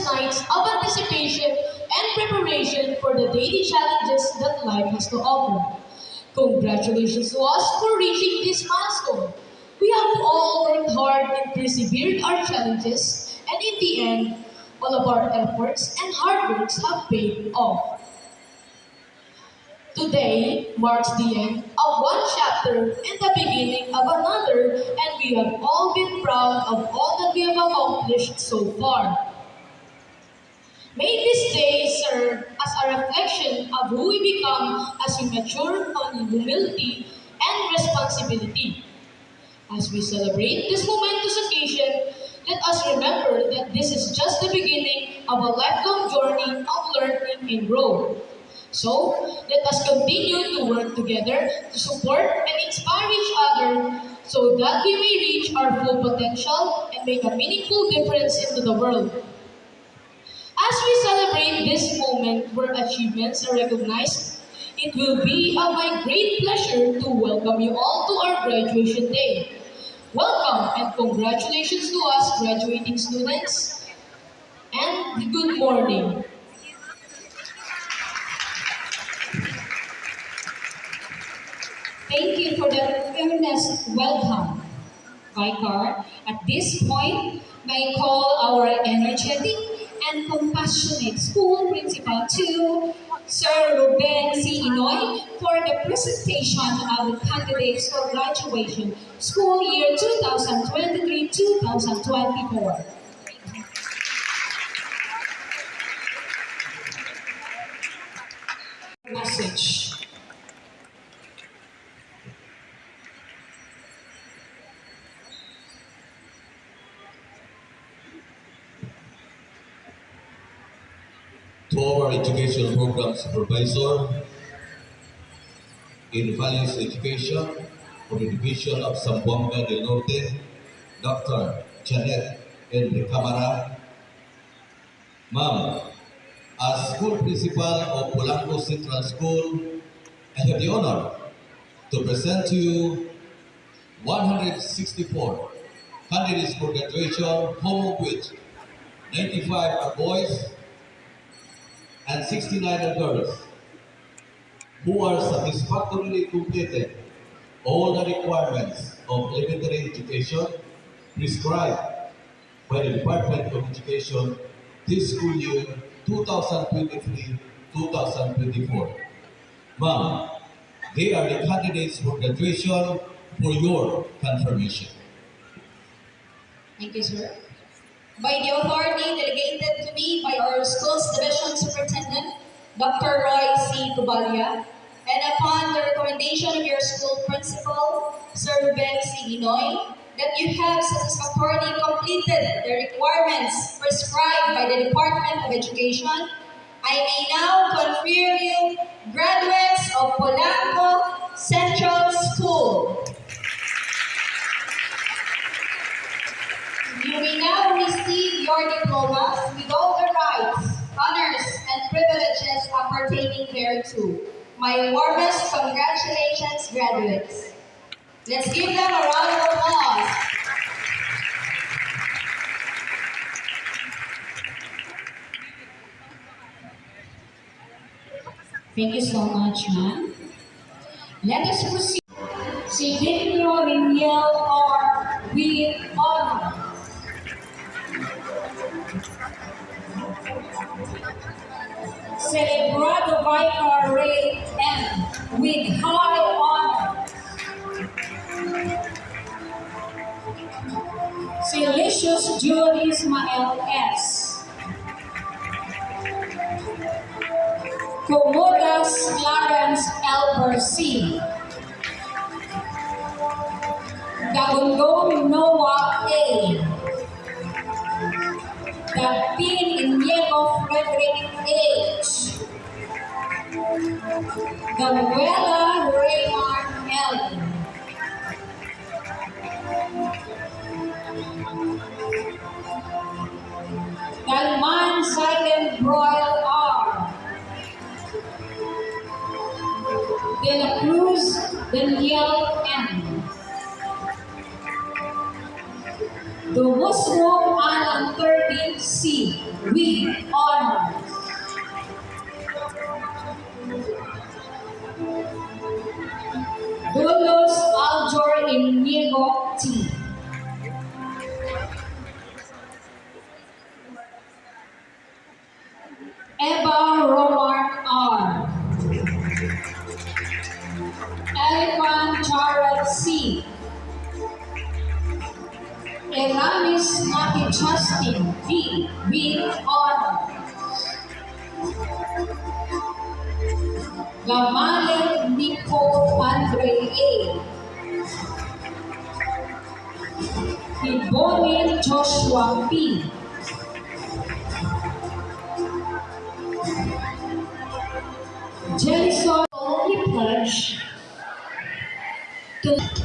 Nights of anticipation and preparation for the daily challenges that life has to offer. Congratulations to us for reaching this milestone. We have all worked hard and persevered our challenges, and in the end, all of our efforts and hard works have paid off. Today marks the end of one chapter and the beginning of another, and we have all been proud of all that we have accomplished so far. May this day serve as a reflection of who we become as we mature on humility and responsibility. As we celebrate this momentous occasion, let us remember that this is just the beginning of a lifelong journey of learning and growth. So, let us continue to work together to support and inspire each other so that we may reach our full potential and make a meaningful difference into the world. As we celebrate this moment where achievements are recognized, it will be my great pleasure to welcome you all to our graduation day. Welcome and congratulations to us graduating students, and good morning. Thank you for that earnest welcome, Vicar. At this point, may I call our energetic and compassionate school principal to Sir Ruben C. Inoy for the presentation of the candidates for graduation school year 2023-2024. Message. To our education program supervisor in values education for the division of Zamboanga del Norte, Dr. Janet N. Camara. Ma'am, as school principal of Polanco Central School, I have the honor to present to you 164 candidates for graduation, whom of which 95 are boys and 69 are girls, who are satisfactorily completed all the requirements of elementary education prescribed by the Department of Education this school year 2023-2024. Ma'am, they are the candidates for graduation for your confirmation. Thank you, sir. By the authority delegated to me by our school's division superintendent, Dr. Roy C. Tubalia, and upon the recommendation of your school principal, Sir Ruben C. Inoy, that you have satisfactorily completed the requirements prescribed by the Department of Education, I may now confer you graduates of Polanco Central School. You may now receive your diplomas with all the rights, honors, and privileges appertaining thereto. My warmest congratulations, graduates. Let's give them a round of applause. Thank you so much, ma'am. Let us proceed. Sigilio Riniel or with honor. Celebrado Vicar Ray M. with high honor. Silicious June Ismael S. Comodas Clarence Elber C. Dagundong Noah A. Dapin Iniego Frederick H. Gamuela Raymar L. Dalman Silent Royal Dumusmo Alan 30C with honor. Dulos Aljor Inigo T. Eva Romar R. Elephant Jared C. Elamis Naki Justin V. with honor. Gamalik Nico Andre A. Ibonin Joshua P. Jelison solemnly pledge to